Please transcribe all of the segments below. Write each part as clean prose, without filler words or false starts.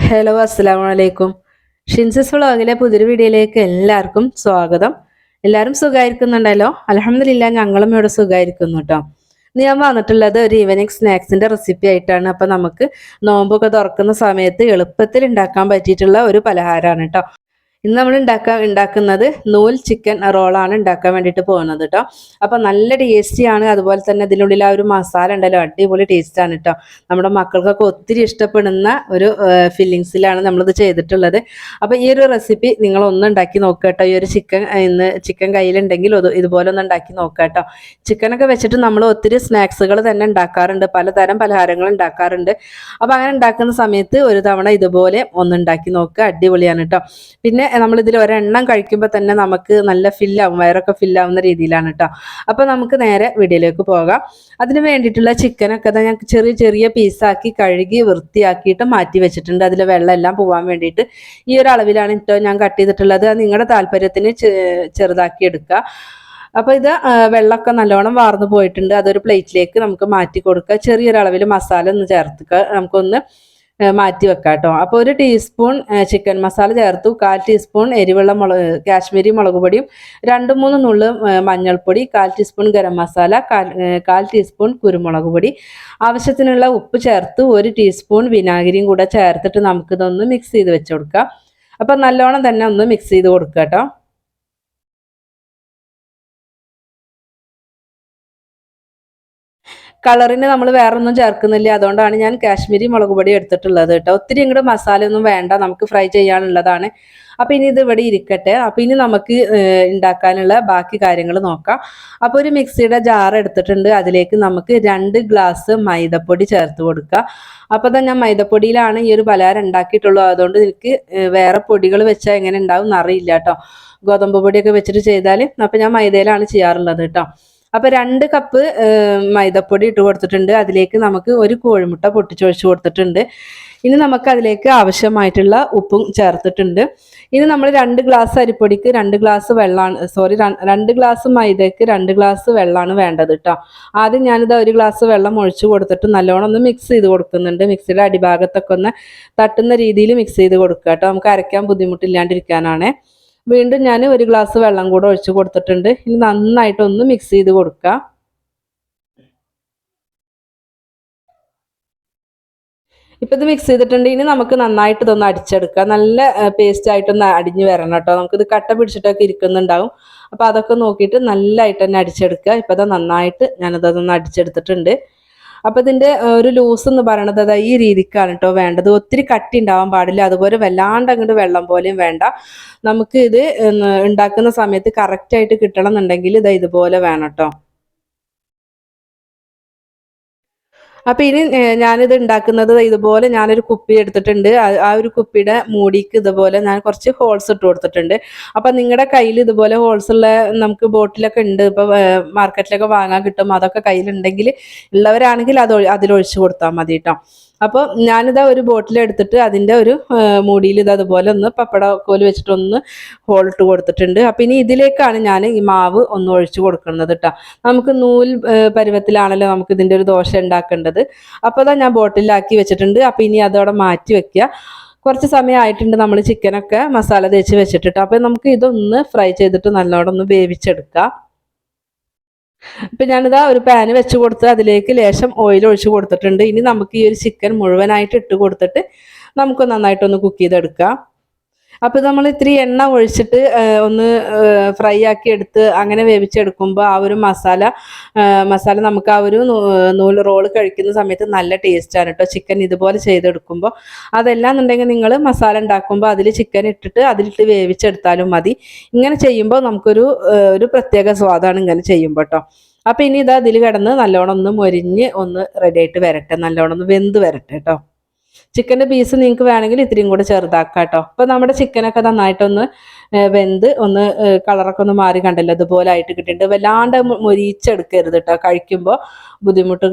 Hello അസ്സലാമു അലൈക്കും. ഷിൻസസ് വ്ളോഗിലെ പുതിയൊരു വീഡിയോയിലേക്ക് എല്ലാവർക്കും സ്വാഗതം. എല്ലാവരും സുഖമായിരിക്കുന്നുണ്ടല്ലോ? അൽഹംദുലില്ലാ, ഞങ്ങളും ഇവിടെ സുഖമായിരിക്കുന്നു കേട്ടോ. ഞാൻ വന്നിട്ടുള്ളത് ഒരു ഈവനിങ് സ്നാക്സിന്റെ റെസിപ്പി ആയിട്ടാണ്. അപ്പം നമുക്ക് നോമ്പൊക്കെ തുറക്കുന്ന സമയത്ത് എളുപ്പത്തിൽ ഉണ്ടാക്കാൻ പറ്റിയിട്ടുള്ള ഒരു പലഹാരമാണ് കേട്ടോ. ഇന്ന് നമ്മൾ ഉണ്ടാക്കുന്നത് നൂൽ ചിക്കൻ റോളാണ് ഉണ്ടാക്കാൻ വേണ്ടിയിട്ട് പോകുന്നത് കേട്ടോ. അപ്പം നല്ല ടേസ്റ്റിയാണ്. അതുപോലെ തന്നെ ഇതിനുള്ളിൽ ആ ഒരു മസാല ഉണ്ടല്ലോ, അടിപൊളി ടേസ്റ്റാണ് കേട്ടോ. നമ്മുടെ മക്കൾക്കൊക്കെ ഒത്തിരി ഇഷ്ടപ്പെടുന്ന ഒരു ഫില്ലിങ്സിലാണ് നമ്മളിത് ചെയ്തിട്ടുള്ളത്. അപ്പം ഈ ഒരു റെസിപ്പി നിങ്ങളൊന്ന് ഉണ്ടാക്കി നോക്കുക കേട്ടോ. ഈ ഒരു ചിക്കൻ കയ്യിലുണ്ടെങ്കിൽ ഇതുപോലെ ഒന്ന് ഉണ്ടാക്കി നോക്കുക കേട്ടോ. ചിക്കനൊക്കെ വെച്ചിട്ട് നമ്മൾ ഒത്തിരി സ്നാക്സുകൾ തന്നെ ഉണ്ടാക്കാറുണ്ട്, പലതരം പലഹാരങ്ങൾ ഉണ്ടാക്കാറുണ്ട്. അപ്പം അങ്ങനെ ഉണ്ടാക്കുന്ന സമയത്ത് ഒരു തവണ ഇതുപോലെ ഒന്ന് ഉണ്ടാക്കി നോക്കുക, അടിപൊളിയാണ് കേട്ടോ. പിന്നെ നമ്മളിതിൽ ഒരെണ്ണം കഴിക്കുമ്പോൾ തന്നെ നമുക്ക് നല്ല ഫില്ലാവും, വയറൊക്കെ ഫില്ലാവുന്ന രീതിയിലാണ് കേട്ടോ. അപ്പോൾ നമുക്ക് നേരെ വീഡിയോയിലേക്ക് പോകാം. അതിന് വേണ്ടിയിട്ടുള്ള ചിക്കനൊക്കെ ഞാൻ ചെറിയ ചെറിയ പീസാക്കി കഴുകി വൃത്തിയാക്കിയിട്ട് മാറ്റി വെച്ചിട്ടുണ്ട്. അതിൽ വെള്ളം എല്ലാം പോകാൻ വേണ്ടിയിട്ട് ഈ ഒരു അളവിലാണ് കേട്ടോ ഞാൻ കട്ട് ചെയ്തിട്ടുള്ളത്. അത് നിങ്ങളുടെ താല്പര്യത്തിന് ചെറുതാക്കി എടുക്കുക. അപ്പോൾ ഇത് വെള്ളമൊക്കെ നല്ലോണം വാർന്നു പോയിട്ടുണ്ട്. അതൊരു പ്ലേറ്റിലേക്ക് നമുക്ക് മാറ്റി കൊടുക്കുക. ചെറിയൊരളവിൽ മസാല ഒന്ന് ചേർത്തുക, നമുക്കൊന്ന് മാറ്റി വെക്കാം കേട്ടോ. അപ്പോൾ ഒരു ടീസ്പൂൺ ചിക്കൻ മസാല ചേർത്തു, 1/4 ടീസ്പൂൺ എരിവുള്ള കാശ്മീരി മുളക് പൊടിയും 2-3 നുള്ള് മഞ്ഞൾപ്പൊടി, 1/4 ടീസ്പൂൺ ഗരം മസാല, 1/4 ടീസ്പൂൺ കുരുമുളക് പൊടി, ആവശ്യത്തിനുള്ള ഉപ്പ് ചേർത്ത് 1 ടീസ്പൂൺ വിനാഗിരിയും കൂടെ ചേർത്തിട്ട് നമുക്കിതൊന്ന് മിക്സ് ചെയ്ത് വെച്ച് കൊടുക്കാം. അപ്പം നല്ലോണം തന്നെ ഒന്ന് മിക്സ് ചെയ്ത് കൊടുക്കുക കേട്ടോ. കളറിന് നമ്മൾ വേറെ ഒന്നും ചേർക്കുന്നില്ല, അതുകൊണ്ടാണ് ഞാൻ കാശ്മീരി മുളക് പൊടി എടുത്തിട്ടുള്ളത് കേട്ടോ. ഒത്തിരി ഇങ്ങോട്ട് മസാലയൊന്നും വേണ്ട, നമുക്ക് ഫ്രൈ ചെയ്യാനുള്ളതാണ്. അപ്പോൾ ഇനി ഇത് ഇവിടെ ഇരിക്കട്ടെ. അപ്പോൾ ഇനി നമുക്ക് ഉണ്ടാക്കാനുള്ള ബാക്കി കാര്യങ്ങൾ നോക്കാം. അപ്പോൾ ഒരു മിക്സിയുടെ ജാർ എടുത്തിട്ടുണ്ട്. അതിലേക്ക് നമുക്ക് 2 ഗ്ലാസ് മൈദപ്പൊടി ചേർത്ത് കൊടുക്കുക. അപ്പോൾ തന്നെ ഞാൻ മൈദപ്പൊടിയിലാണ് ഈ ഒരു പലഹാരം ഉണ്ടാക്കിയിട്ടുള്ളൂ. അതുകൊണ്ട് എനിക്ക് വേറെ പൊടികൾ വെച്ചാൽ എങ്ങനെ ഉണ്ടാവും എന്നറിയില്ല കേട്ടോ. ഗോതമ്പ് പൊടിയൊക്കെ വെച്ചിട്ട് ചെയ്താൽ, അപ്പോൾ ഞാൻ മൈദയിലാണ് ചെയ്യാറുള്ളത് കേട്ടോ. അപ്പോൾ 2 കപ്പ് മൈദപ്പൊടി ഇട്ട് കൊടുത്തിട്ടുണ്ട്. അതിലേക്ക് നമുക്ക് ഒരു കോഴിമുട്ട പൊട്ടിച്ചൊഴിച്ച് കൊടുത്തിട്ടുണ്ട്. ഇനി നമുക്ക് അതിലേക്ക് ആവശ്യമായിട്ടുള്ള ഉപ്പും ചേർത്തിട്ടുണ്ട്. ഇനി നമ്മൾ 2 ഗ്ലാസ് അരിപ്പൊടിക്ക് 2 ഗ്ലാസ് വെള്ളമാണ്, 2 ഗ്ലാസ് മൈദയ്ക്ക് 2 ഗ്ലാസ് വെള്ളമാണ് വേണ്ടത് കേട്ടോ. ആദ്യം ഞാനിത് 1 ഗ്ലാസ് വെള്ളം ഒഴിച്ച് കൊടുത്തിട്ട് നല്ലോണം ഒന്ന് മിക്സ് ചെയ്ത് കൊടുക്കുന്നുണ്ട്. മിക്സിയുടെ അടിഭാഗത്തൊക്കെ ഒന്ന് തട്ടുന്ന രീതിയിൽ മിക്സ് ചെയ്ത് കൊടുക്കുക കേട്ടോ. നമുക്ക് അരയ്ക്കാൻ ബുദ്ധിമുട്ടില്ലാണ്ടിരിക്കാനാണ്. വീണ്ടും ഞാൻ 1 ഗ്ലാസ് വെള്ളം കൂടെ ഒഴിച്ച് കൊടുത്തിട്ടുണ്ട്. ഇനി നന്നായിട്ടൊന്ന് മിക്സ് ചെയ്ത് കൊടുക്കുക. ഇപ്പം ഇത് മിക്സ് ചെയ്തിട്ടുണ്ട്. ഇനി നമുക്ക് നന്നായിട്ട് ഇതൊന്ന് അടിച്ചെടുക്കുക. നല്ല പേസ്റ്റ് ആയിട്ടൊന്ന് അടിഞ്ഞ് വരണം കേട്ടോ. നമുക്കിത് കട്ട പിടിച്ചിട്ടൊക്കെ ഇരിക്കുന്നുണ്ടാവും. അപ്പോൾ അതൊക്കെ നോക്കിയിട്ട് നല്ലതായിട്ട് തന്നെ അടിച്ചെടുക്കുക. ഇപ്പം അത് നന്നായിട്ട് ഞാനതൊന്ന് അടിച്ചെടുത്തിട്ടുണ്ട്. അപ്പോൾ ഇതിൻ്റെ ഒരു ലൂസ് എന്ന് പറയണത് അതാ ഈ രീതിക്കാണ് കേട്ടോ വേണ്ടത്. ഒത്തിരി കട്ടി ഉണ്ടാവാൻ പാടില്ല, അതുപോലെ വല്ലാണ്ട് അങ്ങോട്ട് വെള്ളം പോലെയും വേണ്ട. നമുക്ക് ഇത് ഉണ്ടാക്കുന്ന സമയത്ത് കറക്റ്റായിട്ട് കിട്ടണം എന്നുണ്ടെങ്കിൽ ഇതുപോലെ വേണം കേട്ടോ. അപ്പോൾ ഇനി ഞാനിത് ഉണ്ടാക്കുന്നത് ഇതുപോലെ ഞാനൊരു കുപ്പി എടുത്തിട്ടുണ്ട്. ആ ഒരു കുപ്പിയുടെ മൂടിക്ക് ഇതുപോലെ ഞാൻ കുറച്ച് ഹോൾസ് ഇട്ട് കൊടുത്തിട്ടുണ്ട്. അപ്പം നിങ്ങളുടെ കയ്യിൽ ഇതുപോലെ ഹോൾസ് ഉള്ള നമുക്ക് ബോട്ടിലൊക്കെ ഉണ്ട്, ഇപ്പോൾ മാർക്കറ്റിലൊക്കെ വാങ്ങാൻ കിട്ടും. അതൊക്കെ കയ്യിലുണ്ടെങ്കിൽ ഉള്ളവരാണെങ്കിൽ അതിലൊഴിച്ച് കൊടുത്താൽ മതി കേട്ടോ. അപ്പോൾ ഞാനിതാ ഒരു ബോട്ടിൽ എടുത്തിട്ട് അതിൻ്റെ ഒരു മൂടിയിൽ ഇത് അതുപോലെ ഒന്ന് പപ്പടക്കോല് വെച്ചിട്ടൊന്ന് ഹോളിട്ട് കൊടുത്തിട്ടുണ്ട്. അപ്പം ഇനി ഇതിലേക്കാണ് ഞാൻ ഈ മാവ് ഒന്ന് ഒഴിച്ച് കൊടുക്കുന്നത് കേട്ടോ. നമുക്ക് നൂൽ പരുവത്തിലാണല്ലോ നമുക്ക് ഇതിൻ്റെ ഒരു ദോശ ഉണ്ടാക്കേണ്ടത്. അപ്പോൾ അതാ ഞാൻ ബോട്ടിലാക്കി വെച്ചിട്ടുണ്ട്. അപ്പോൾ ഇനി അതോടെ മാറ്റി വെക്കുക. കുറച്ച് സമയമായിട്ടുണ്ട് നമ്മൾ ചിക്കനൊക്കെ മസാല തേച്ച് വെച്ചിട്ട്. അപ്പോൾ നമുക്ക് ഇതൊന്ന് ഫ്രൈ ചെയ്തിട്ട് നല്ലോണം ഒന്ന് വേവിച്ചെടുക്കാം. ഇപ്പം ഞാനിതാ ഒരു പാന് വെച്ച് കൊടുത്ത് അതിലേക്ക് ലേശം ഓയിൽ ഒഴിച്ച് കൊടുത്തിട്ടുണ്ട്. ഇനി നമുക്ക് ഈ ഒരു ചിക്കൻ മുഴുവനായിട്ട് ഇട്ട് കൊടുത്തിട്ട് നമുക്ക് നന്നായിട്ടൊന്ന് കുക്ക് ചെയ്തെടുക്കാം. അപ്പോൾ നമ്മൾ ഇത്തിരി എണ്ണ ഒഴിച്ചിട്ട് ഒന്ന് ഫ്രൈ ആക്കി എടുത്ത് അങ്ങനെ വേവിച്ചെടുക്കുമ്പോൾ ആ ഒരു മസാല നമുക്ക് ആ ഒരു നൂൽ റോള് കഴിക്കുന്ന സമയത്ത് നല്ല ടേസ്റ്റാണ് കേട്ടോ. ചിക്കൻ ഇതുപോലെ ചെയ്തെടുക്കുമ്പോൾ അതെല്ലാം എന്നുണ്ടെങ്കിൽ നിങ്ങൾ മസാല ഉണ്ടാക്കുമ്പോൾ അതിൽ ചിക്കൻ ഇട്ടിട്ട് അതിലിട്ട് വേവിച്ചെടുത്താലും മതി. ഇങ്ങനെ ചെയ്യുമ്പോൾ നമുക്കൊരു പ്രത്യേക സ്വാദാണ് ഇങ്ങനെ ചെയ്യുമ്പോൾ കേട്ടോ. അപ്പോൾ ഇനി ഇതാ അതിൽ കിടന്ന് നല്ലോണം ഒന്ന് മൊരിഞ്ഞ് ഒന്ന് റെഡി ആയിട്ട് വരട്ടെ, നല്ലോണം ഒന്ന് വെന്ത് വരട്ടെ കേട്ടോ. ചിക്കൻ്റെ പീസ് നിങ്ങൾക്ക് വേണമെങ്കിൽ ഇത്തിരിയും കൂടെ ചെറുതാക്കാം കേട്ടോ. അപ്പോൾ നമ്മുടെ ചിക്കനൊക്കെ നന്നായിട്ടൊന്ന് വെന്ത് ഒന്ന് കളറൊക്കെ ഒന്ന് മാറി കണ്ടല്ലോ, ഇതുപോലെ ആയിട്ട് കിട്ടിയിട്ടുണ്ട്. വല്ലാണ്ട് മൊരിയിച്ചെടുക്കരുത് കേട്ടോ. കഴിക്കുമ്പോൾ ബുദ്ധിമുട്ട്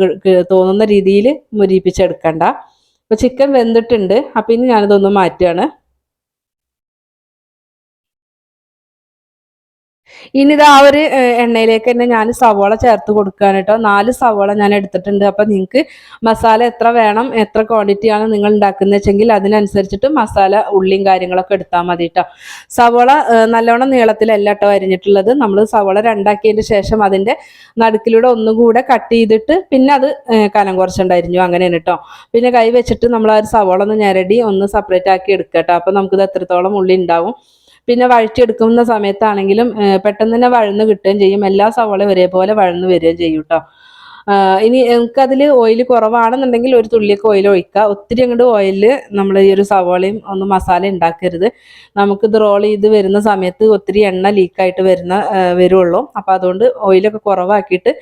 തോന്നുന്ന രീതിയിൽ മൊരിയിപ്പിച്ചെടുക്കണ്ട. അപ്പോൾ ചിക്കൻ വെന്തിട്ടുണ്ട്. അപ്പോൾ ഇനി ഞാനിതൊന്ന് മാറ്റുകയാണ്. ഇനി ഇത് ആ ഒരു എണ്ണയിലേക്ക് തന്നെ ഞാൻ സവോള ചേർത്ത് കൊടുക്കുകയാണ് കേട്ടോ. 4 സവോള ഞാൻ എടുത്തിട്ടുണ്ട്. അപ്പം നിങ്ങൾക്ക് മസാല എത്ര വേണം, എത്ര ക്വാണ്ടിറ്റിയാണ് നിങ്ങൾ ഉണ്ടാക്കുന്നത് വെച്ചെങ്കിൽ അതിനനുസരിച്ചിട്ട് മസാല ഉള്ളിയും കാര്യങ്ങളൊക്കെ എടുത്താൽ മതി കേട്ടോ. സവോള നല്ലോണം നീളത്തിലല്ല കേട്ടോ അരിഞ്ഞിട്ടുള്ളത്. നമ്മൾ സവോള രണ്ടാക്കിയതിന് ശേഷം അതിൻ്റെ നടുക്കിലൂടെ ഒന്നുകൂടെ കട്ട് ചെയ്തിട്ട് പിന്നെ അത് കനം കുറച്ചുണ്ടായിരുന്നു അങ്ങനെയാണ് കേട്ടോ. പിന്നെ കൈ വെച്ചിട്ട് നമ്മൾ ആ ഒരു സവോള ഒന്ന് ഞെരടി ഒന്ന് സെപ്പറേറ്റ് ആക്കി എടുക്കുക കേട്ടോ. അപ്പം നമുക്കിത് എത്രത്തോളം ഉള്ളി ഉണ്ടാവും. പിന്നെ വഴറ്റിയെടുക്കുന്ന സമയത്താണെങ്കിലും പെട്ടെന്ന് തന്നെ വഴന്ന് കിട്ടുകയും ചെയ്യും. എല്ലാ സവാളയും ഒരേപോലെ വഴന്ന് വരികയും ചെയ്യും കേട്ടോ. ഇനി നമുക്കതിൽ ഓയിൽ കുറവാണെന്നുണ്ടെങ്കിൽ ഒരു തുള്ളിയൊക്കെ ഓയിൽ ഒഴിക്കുക. ഒത്തിരി അങ്ങോട്ട് ഓയിൽ നമ്മൾ ഈ ഒരു സവാളയും ഒന്ന് മസാല ഉണ്ടാക്കരുത്. നമുക്കിത് റോൾ ചെയ്ത് വരുന്ന സമയത്ത് ഒത്തിരി എണ്ണ ലീക്കായിട്ട് വരുള്ളൂ. അപ്പോൾ അതുകൊണ്ട് ഓയിലൊക്കെ കുറവാക്കിയിട്ട്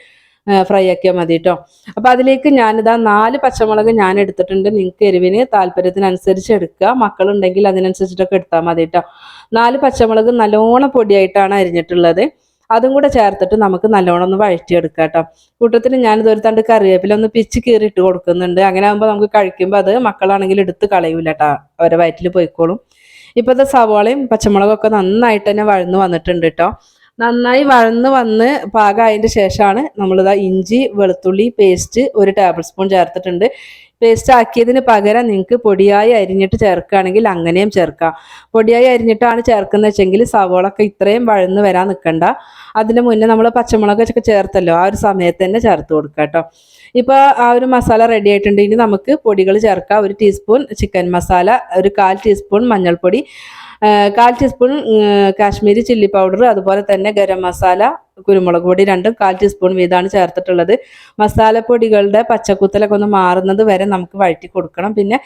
ഫ്രൈ ആക്കിയാൽ മതി കേട്ടോ. അപ്പോൾ അതിലേക്ക് ഞാനിതാ 4 പച്ചമുളക് ഞാൻ എടുത്തിട്ടുണ്ട്. നിങ്ങൾക്ക് എരിവിന് താല്പര്യത്തിനനുസരിച്ച് എടുക്കുക. മക്കളുണ്ടെങ്കിൽ അതിനനുസരിച്ചിട്ടൊക്കെ എടുത്താൽ മതി കേട്ടോ. 4 പച്ചമുളക് നല്ലോണം പൊടിയായിട്ടാണ് അരിഞ്ഞിട്ടുള്ളത്. അതും കൂടെ ചേർത്തിട്ട് നമുക്ക് നല്ലോണം ഒന്ന് വഴറ്റിയെടുക്കാം കേട്ടോ. കൂട്ടത്തിന് ഞാനിതൊരു തണ്ട് കറിവേപ്പില ഒന്ന് പിച്ച് കീറിയിട്ട് കൊടുക്കുന്നുണ്ട്. അങ്ങനെ ആകുമ്പോൾ നമുക്ക് കഴിക്കുമ്പോൾ അത് മക്കളാണെങ്കിൽ എടുത്ത് കളയൂല കേട്ടോ, അവരെ വയറ്റിൽ പോയിക്കോളും. ഇപ്പോഴത്തെ സവാളയും പച്ചമുളകൊക്കെ നന്നായിട്ട് തന്നെ വഴന്ന് വന്നിട്ടുണ്ട് കേട്ടോ. നന്നായി വഴന്ന് വന്ന് പാകമായതിൻ്റെ ശേഷമാണ് നമ്മളിതാ ഇഞ്ചി വെളുത്തുള്ളി പേസ്റ്റ് 1 ടേബിൾ സ്പൂൺ ചേർത്തിട്ടുണ്ട്. പേസ്റ്റ് ആക്കിയതിന് പകരം നിങ്ങൾക്ക് പൊടിയായി അരിഞ്ഞിട്ട് ചേർക്കുകയാണെങ്കിൽ അങ്ങനെയും ചേർക്കാം. പൊടിയായി അരിഞ്ഞിട്ടാണ് ചേർക്കുന്നത് വെച്ചെങ്കിൽ സവോളൊക്കെ ഇത്രയും വഴന്ന് വരാൻ നിൽക്കണ്ട. അതിന് മുന്നേ നമ്മൾ പച്ചമുളകൊക്കെ ചേർത്തല്ലോ, ആ ഒരു സമയത്ത് തന്നെ ചേർത്ത് കൊടുക്കുക കേട്ടോ. ഇപ്പോൾ ആ ഒരു മസാല റെഡി ആയിട്ടുണ്ട്. ഇനി നമുക്ക് പൊടികൾ ചേർക്കാം. 1 ടീസ്പൂൺ ചിക്കൻ മസാല, 1/4 ടീസ്പൂൺ മഞ്ഞൾപ്പൊടി, 1/4 ടീസ്പൂൺ കാശ്മീരി ചില്ലി പൗഡർ, അതുപോലെ തന്നെ ഗരം മസാല, കുരുമുളക് പൊടി 2 1/4 ടീസ്പൂൺ വീതമാണ് ചേർത്തിട്ടുള്ളത്. മസാലപ്പൊടികളുടെ പച്ചക്കുത്തലൊക്കെ ഒന്ന് മാറുന്നത് വരെ നമുക്ക് വഴറ്റി കൊടുക്കണം. പിന്നെ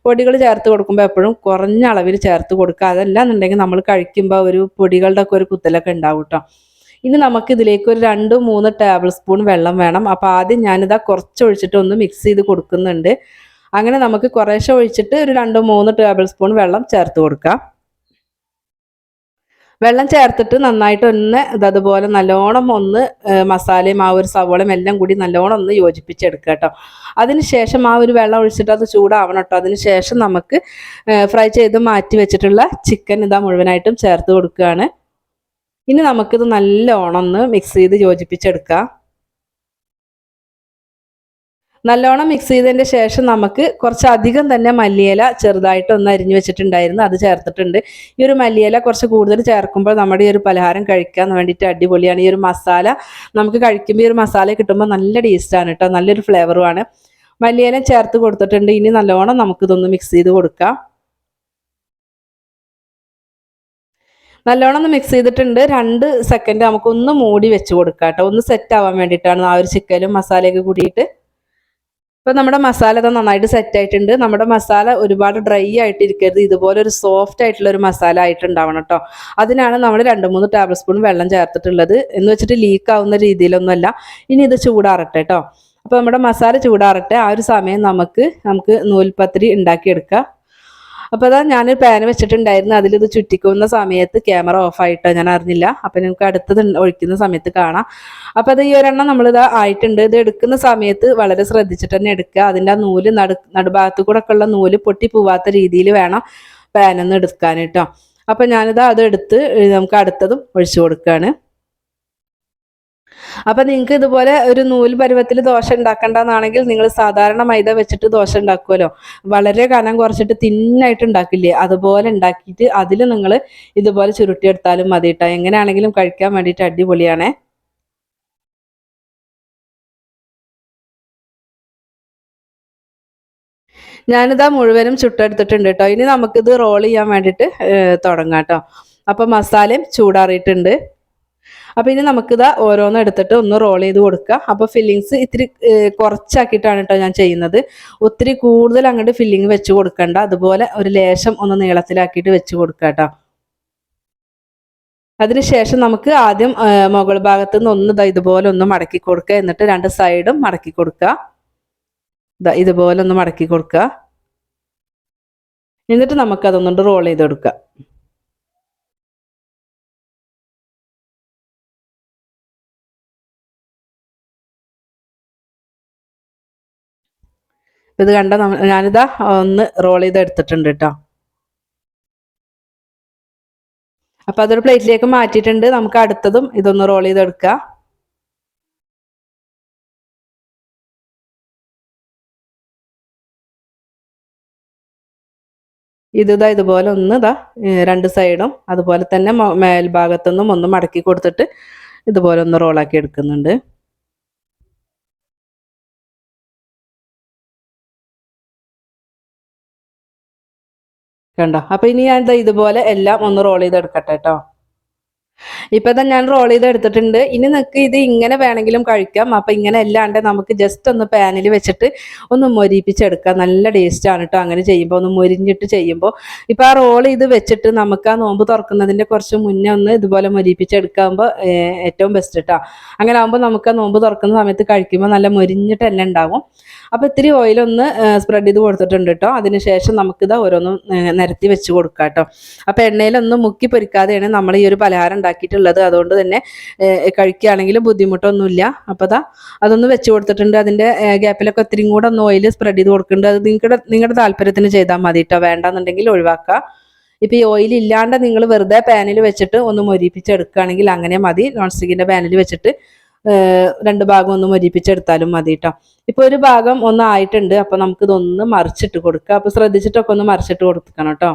പൊടികൾ ചേർത്ത് കൊടുക്കുമ്പോൾ എപ്പോഴും കുറഞ്ഞ അളവിൽ ചേർത്ത് കൊടുക്കുക. അതല്ല എന്നുണ്ടെങ്കിൽ നമ്മൾ കഴിക്കുമ്പോൾ ഒരു പൊടികളുടെ ഒക്കെ ഒരു കുത്തലൊക്കെ ഉണ്ടാവും കേട്ടോ. ഇനി നമുക്ക് ഇതിലേക്ക് ഒരു 2-3 ടേബിൾ സ്പൂൺ വെള്ളം വേണം. അപ്പോൾ ആദ്യം ഞാനിതാ കുറച്ച് ഒഴിച്ചിട്ട് ഒന്ന് മിക്സ് ചെയ്ത് കൊടുക്കുന്നുണ്ട്. അങ്ങനെ നമുക്ക് കുറേശ്ശെ ഒഴിച്ചിട്ട് ഒരു 2-3 ടേബിൾ സ്പൂൺ വെള്ളം ചേർത്ത് കൊടുക്കാം. വെള്ളം ചേർത്തിട്ട് നന്നായിട്ട് ഒന്ന് അതുപോലെ നല്ലോണം ഒന്ന് മസാലയും ആ ഒരു സവോളയും എല്ലാം കൂടി നല്ലോണം ഒന്ന് യോജിപ്പിച്ചെടുക്കുക കേട്ടോ. അതിനുശേഷം ആ ഒരു വെള്ളം ഒഴിച്ചിട്ട് അത് ചൂടാവണം കേട്ടോ. അതിനുശേഷം നമുക്ക് ഫ്രൈ ചെയ്ത് മാറ്റി വെച്ചിട്ടുള്ള ചിക്കൻ ഇതാ മുഴുവനായിട്ടും ചേർത്ത് കൊടുക്കുകയാണ്. ഇനി നമുക്കിത് നല്ലോണം ഒന്ന് മിക്സ് ചെയ്ത് യോജിപ്പിച്ചെടുക്കാം. നല്ലോണം മിക്സ് ചെയ്തതിൻ്റെ ശേഷം നമുക്ക് കുറച്ചധികം തന്നെ മല്ലിയില ചെറുതായിട്ട് ഒന്ന് അരിഞ്ഞു വെച്ചിട്ടുണ്ടായിരുന്നു, അത് ചേർത്തിട്ടുണ്ട്. ഈ ഒരു മല്ലിയില കുറച്ച് കൂടുതൽ ചേർക്കുമ്പോൾ നമ്മുടെ ഈ ഒരു പലഹാരം കഴിക്കാൻ വേണ്ടിയിട്ട് അടിപൊളിയാണ്. ഈ ഒരു മസാല നമുക്ക് കഴിക്കുമ്പോൾ ഈ ഒരു മസാല കിട്ടുമ്പോൾ നല്ല ടേസ്റ്റാണ് കേട്ടോ, നല്ലൊരു ഫ്ലേവറുമാണ്. മല്ലിയില ചേർത്ത് കൊടുത്തിട്ടുണ്ട്. ഇനി നല്ലോണം നമുക്കിതൊന്ന് മിക്സ് ചെയ്ത് കൊടുക്കാം. നല്ലോണം ഒന്ന് മിക്സ് ചെയ്തിട്ടുണ്ട്. 2 സെക്കൻഡ് നമുക്കൊന്ന് മൂടി വെച്ച് കൊടുക്കാം കേട്ടോ, ഒന്ന് സെറ്റ് ആവാൻ വേണ്ടിയിട്ടാണ് ആ ഒരു ചിക്കനും മസാലയൊക്കെ കൂടിയിട്ട്. ഇപ്പം നമ്മുടെ മസാല ഇത് നന്നായിട്ട് സെറ്റ് ആയിട്ടുണ്ട്. നമ്മുടെ മസാല ഒരുപാട് ഡ്രൈ ആയിട്ട് ഇരിക്കരുത്, ഇതുപോലെ ഒരു സോഫ്റ്റ് ആയിട്ടുള്ള ഒരു മസാല ആയിട്ടുണ്ടാവണം കേട്ടോ. അതിനാണ് നമ്മൾ 2-3 ടേബിൾ സ്പൂൺ വെള്ളം ചേർത്തിട്ടുള്ളത്. എന്ന് വെച്ചിട്ട് ലീക്ക് ആവുന്ന രീതിയിലൊന്നുമല്ല. ഇനി ഇത് ചൂടാറട്ടെ കേട്ടോ. അപ്പോൾ നമ്മുടെ മസാല ചൂടാറട്ടെ. ആ ഒരു സമയം നമുക്ക് നൂൽപത്തിരി ഉണ്ടാക്കിയെടുക്കാം. അപ്പോൾ അതാ ഞാനൊരു പാൻ വെച്ചിട്ടുണ്ടായിരുന്നു. അതിലിത് ചുറ്റിക്കുന്ന സമയത്ത് ക്യാമറ ഓഫായിട്ടോ, ഞാൻ അറിഞ്ഞില്ല. അപ്പം നമുക്ക് അടുത്തത് ഒഴിക്കുന്ന സമയത്ത് കാണാം. അപ്പോൾ അത് ഈ ഒരെണ്ണം നമ്മളിത് ആയിട്ടുണ്ട്. ഇത് എടുക്കുന്ന സമയത്ത് വളരെ ശ്രദ്ധിച്ചിട്ട് തന്നെ എടുക്കുക. അതിൻ്റെ ആ നൂല് നടുഭാഗത്ത് കൂടെ ഒക്കെ ഉള്ള നൂല് പൊട്ടി പോവാത്ത രീതിയിൽ വേണം പാനൊന്ന് എടുക്കാൻ കേട്ടോ. അപ്പം ഞാനിത് അതെടുത്ത് നമുക്ക് അടുത്തതും ഒഴിച്ചു കൊടുക്കുകയാണ്. അപ്പം നിങ്ങൾക്ക് ഇതുപോലെ ഒരു നൂൽ പരുവത്തിൽ ദോശ ഉണ്ടാക്കേണ്ടതെന്നാണെങ്കിൽ നിങ്ങൾ സാധാരണ മൈദ വെച്ചിട്ട് ദോശ ഉണ്ടാക്കുമല്ലോ, വളരെ കനം കുറച്ചിട്ട് തിന്നായിട്ട് ഉണ്ടാക്കില്ലേ, അതുപോലെ ഉണ്ടാക്കിയിട്ട് അതിൽ നിങ്ങൾ ഇതുപോലെ ചുരുട്ടിയെടുത്താലും മതി കേട്ടോ. എങ്ങനെയാണെങ്കിലും കഴിക്കാൻ വേണ്ടിയിട്ട് അടിപൊളിയാണേ. ഞാനിതാ മുഴുവനും ചുട്ടെടുത്തിട്ടുണ്ട് കേട്ടോ. ഇനി നമുക്കിത് റോൾ ചെയ്യാൻ വേണ്ടിയിട്ട് തുടങ്ങാം കേട്ടോ. അപ്പം മസാലയും ചൂടാറിയിട്ടുണ്ട്. അപ്പോൾ ഇനി നമുക്കിതാ ഓരോന്നും എടുത്തിട്ട് ഒന്ന് റോൾ ചെയ്ത് കൊടുക്കുക. അപ്പോൾ ഫില്ലിങ്സ് ഇത്തിരി കുറച്ചാക്കിയിട്ടാണ് കേട്ടോ ഞാൻ ചെയ്യുന്നത്. ഒത്തിരി കൂടുതൽ അങ്ങോട്ട് ഫില്ലിങ് വെച്ച് കൊടുക്കണ്ട, അതുപോലെ ഒരു ലേശം ഒന്ന് നീളത്തിലാക്കിയിട്ട് വെച്ച് കൊടുക്കുക കേട്ടോ. അതിനുശേഷം നമുക്ക് ആദ്യം മുകൾ ഭാഗത്ത് നിന്ന് ഒന്ന് ഇതുപോലെ ഒന്ന് മടക്കി കൊടുക്കുക. എന്നിട്ട് 2 സൈഡും മടക്കി കൊടുക്കുക. ഇതുപോലെ ഒന്ന് മടക്കി കൊടുക്കുക. എന്നിട്ട് നമുക്കതൊന്നുകൊണ്ട് റോൾ ചെയ്ത് കൊടുക്കുക. ഇത് കണ്ട ഞാനിതാ ഒന്ന് റോൾ ചെയ്ത് എടുത്തിട്ടുണ്ട് കേട്ടോ. അപ്പോൾ അതൊരു പ്ലേറ്റിലേക്ക് മാറ്റിയിട്ടുണ്ട്. നമുക്ക് അടുത്തതും ഇതൊന്ന് റോൾ ചെയ്തെടുക്കുക. ഇതുപോലെ ഒന്ന് രണ്ട് സൈഡും അതുപോലെ തന്നെ മേൽഭാഗത്തുനിന്നും ഒന്ന് മടക്കി കൊടുത്തിട്ട് ഇതുപോലെ ഒന്ന് റോളാക്കി എടുക്കുന്നുണ്ട്. കണ്ടോ? അപ്പോൾ ഇനി ഞാൻ ഇതുപോലെ എല്ലാം ഒന്ന് റോൾ ചെയ്തെടുക്കട്ടെ കേട്ടോ. ഇപ്പം തന്നെ ഞാൻ റോൾ ചെയ്ത് എടുത്തിട്ടുണ്ട്. ഇനി നിങ്ങൾക്ക് ഇത് ഇങ്ങനെ വേണമെങ്കിലും കഴിക്കാം. അപ്പം ഇങ്ങനെ അല്ലാണ്ട് നമുക്ക് ജസ്റ്റ് ഒന്ന് പാനിൽ വെച്ചിട്ട് ഒന്ന് മൊരിപ്പിച്ചെടുക്കാം. നല്ല ടേസ്റ്റാണ് കേട്ടോ അങ്ങനെ ചെയ്യുമ്പോൾ, ഒന്ന് മൊരിഞ്ഞിട്ട് ചെയ്യുമ്പോൾ. ഇപ്പം ആ റോൾ ചെയ്ത് വെച്ചിട്ട് നമുക്ക് ആ നോമ്പ് തുറക്കുന്നതിൻ്റെ കുറച്ച് മുന്നേ ഒന്ന് ഇതുപോലെ മൊരിപ്പിച്ചെടുക്കാകുമ്പോൾ ഏറ്റവും ബെസ്റ്റ് കേട്ടോ. അങ്ങനെ ആകുമ്പോൾ നമുക്ക് ആ നോമ്പ് തുറക്കുന്ന സമയത്ത് കഴിക്കുമ്പോൾ നല്ല മൊരിഞ്ഞിട്ട് എല്ലാം ഉണ്ടാവും. അപ്പോൾ ഇത്തിരി ഓയിലൊന്ന് സ്പ്രെഡ് ചെയ്ത് കൊടുത്തിട്ടുണ്ട് കേട്ടോ. അതിനുശേഷം നമുക്കിത് ഓരോന്നും നിരത്തി വെച്ച് കൊടുക്കാം കേട്ടോ. അപ്പോൾ എണ്ണയിലൊന്നും മുക്കി പൊരിക്കാതെയാണ് നമ്മൾ ഈ ഒരു പലഹാരം ഉണ്ടാക്കിയിട്ടുള്ളത്. അതുകൊണ്ട് തന്നെ കഴിക്കുകയാണെങ്കിലും ബുദ്ധിമുട്ടൊന്നുമില്ല. അപ്പോൾ അതൊന്ന് വെച്ച് കൊടുത്തിട്ടുണ്ട്. അതിൻ്റെ ഗ്യാപ്പിലൊക്കെ ഒത്തിരി കൂടെ ഒന്ന് ഓയിൽ സ്പ്രെഡ് ചെയ്ത് കൊടുക്കുന്നുണ്ട്. അത് നിങ്ങളുടെ താല്പര്യത്തിന് ചെയ്താൽ മതി കേട്ടോ. വേണ്ടാന്നുണ്ടെങ്കിൽ ഒഴിവാക്കുക. ഇപ്പോൾ ഈ ഓയിൽ ഇല്ലാണ്ട് നിങ്ങൾ വെറുതെ പാനിൽ വെച്ചിട്ട് ഒന്ന് മൊരിപ്പിച്ചെടുക്കുകയാണെങ്കിൽ അങ്ങനെ മതി. നോൺ സ്റ്റിക്കിൻ്റെ പാനിൽ വെച്ചിട്ട് രണ്ട് ഭാഗം ഒന്ന് മൊരിപ്പിച്ചെടുത്താലും മതി കേട്ടോ. ഇപ്പോൾ ഒരു ഭാഗം ഒന്ന് ആയിട്ടുണ്ട്. അപ്പോൾ നമുക്കിതൊന്ന് മറിച്ചിട്ട് കൊടുക്കുക. അപ്പോൾ ശ്രദ്ധിച്ചിട്ടൊക്കെ ഒന്ന് മറിച്ചിട്ട് കൊടുക്കണം കേട്ടോ.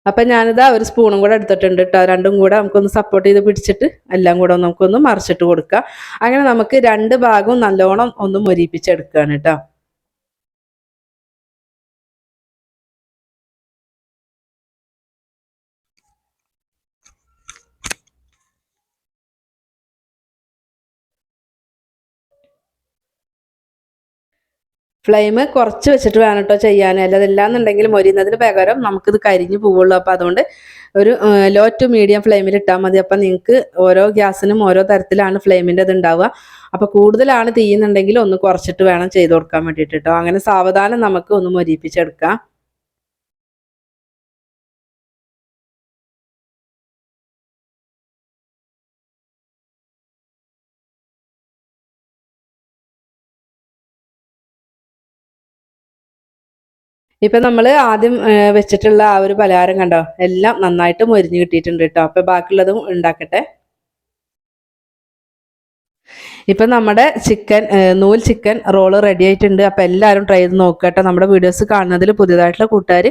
അപ്പം ഞാനിതാ ഒരു സ്പൂണും കൂടെ എടുത്തിട്ടുണ്ട് കേട്ടോ. രണ്ടും കൂടെ നമുക്കൊന്ന് സപ്പോർട്ട് ചെയ്ത് പിടിച്ചിട്ട് എല്ലാം കൂടെ നമുക്കൊന്ന് മറിച്ചിട്ട് കൊടുക്കുക. അങ്ങനെ നമുക്ക് രണ്ട് ഭാഗവും നല്ലോണം ഒന്ന് മൊരിപ്പിച്ചെടുക്കുകയാണ് കേട്ടോ. ഫ്ലെയിം കുറച്ച് വെച്ചിട്ട് വേണം കേട്ടോ ചെയ്യാൻ. അല്ലാതെല്ലാന്നുണ്ടെങ്കിൽ മൊരിയുന്നതിന് പകരം നമുക്കിത് കരിഞ്ഞു പോവുള്ളൂ. അപ്പോൾ അതുകൊണ്ട് ഒരു ലോ ടു മീഡിയം ഫ്ലെയിമിൽ ഇട്ടാൽ മതി. അപ്പം നിങ്ങൾക്ക് ഓരോ ഗ്യാസിനും ഓരോ തരത്തിലാണ് ഫ്ലെയിമിൻ്റെ ഇത് ഉണ്ടാവുക. അപ്പോൾ കൂടുതലാണ് തീയുന്നുണ്ടെങ്കിൽ ഒന്ന് കുറച്ചിട്ട് വേണം ചെയ്ത് കൊടുക്കാൻ വേണ്ടിയിട്ട് കേട്ടോ. അങ്ങനെ സാവധാനം നമുക്ക് ഒന്ന് മൊരിപ്പിച്ചെടുക്കാം. ഇപ്പം നമ്മൾ ആദ്യം വെച്ചിട്ടുള്ള ആ ഒരു പലഹാരം കണ്ടോ, എല്ലാം നന്നായിട്ട് മൊരിഞ്ഞ് കിട്ടിയിട്ടുണ്ട് കേട്ടോ. അപ്പോൾ ബാക്കിയുള്ളതും ഉണ്ടാക്കട്ടെ. ഇപ്പം നമ്മുടെ നൂൽ ചിക്കൻ റോള് റെഡി ആയിട്ടുണ്ട്. അപ്പോൾ എല്ലാവരും ട്രൈ ചെയ്ത് നോക്കുക കേട്ടോ. നമ്മുടെ വീഡിയോസ് കാണുന്നതിൽ പുതിയതായിട്ടുള്ള കൂട്ടുകാർ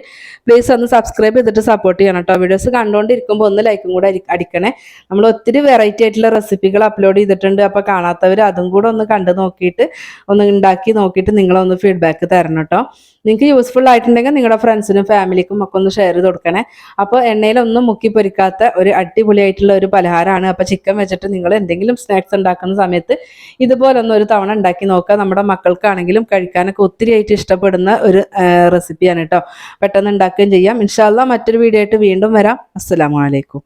പ്ലീസ് ഒന്ന് സബ്സ്ക്രൈബ് ചെയ്തിട്ട് സപ്പോർട്ട് ചെയ്യണം കേട്ടോ. വീഡിയോസ് കണ്ടുകൊണ്ടിരിക്കുമ്പോൾ ഒന്ന് ലൈക്കും കൂടെ അടിക്കണേ. നമ്മൾ ഒത്തിരി വെറൈറ്റി ആയിട്ടുള്ള റെസിപ്പികൾ അപ്ലോഡ് ചെയ്തിട്ടുണ്ട്. അപ്പോൾ കാണാത്തവർ അതും കൂടെ ഒന്ന് കണ്ടു നോക്കിയിട്ട് ഒന്ന് ഉണ്ടാക്കി നോക്കിയിട്ട് നിങ്ങളൊന്ന് ഫീഡ്ബാക്ക് തരണം കേട്ടോ. നിങ്ങൾക്ക് യൂസ്ഫുൾ ആയിട്ടുണ്ടെങ്കിൽ നിങ്ങളുടെ ഫ്രണ്ട്സിനും ഫാമിലിക്കും ഒക്കെ ഒന്ന് ഷെയർ ചെയ്ത് കൊടുക്കണേ. അപ്പോൾ എണ്ണയിലൊന്നും മുക്കി പൊരിക്കാത്ത ഒരു അടിപൊളിയായിട്ടുള്ള ഒരു പലഹാരമാണ്. അപ്പോൾ ചിക്കൻ വെച്ചിട്ട് നിങ്ങൾ എന്തെങ്കിലും സ്നാക്സ് ഉണ്ടാക്കുന്ന സമയത്ത് ഇതുപോലൊന്നും ഒരു തവണ ഉണ്ടാക്കി നോക്കുക. നമ്മുടെ മക്കൾക്കാണെങ്കിലും കഴിക്കാനൊക്കെ ഒത്തിരി ആയിട്ട് ഇഷ്ടപ്പെടുന്ന ഒരു റെസിപ്പിയാണ് കേട്ടോ. പെട്ടെന്ന് ഉണ്ടാക്കുകയും ചെയ്യാം. ഇൻഷാ അല്ലാഹ് മറ്റൊരു വീഡിയോ ആയിട്ട് വീണ്ടും വരാം. അസ്സലാമു അലൈക്കും.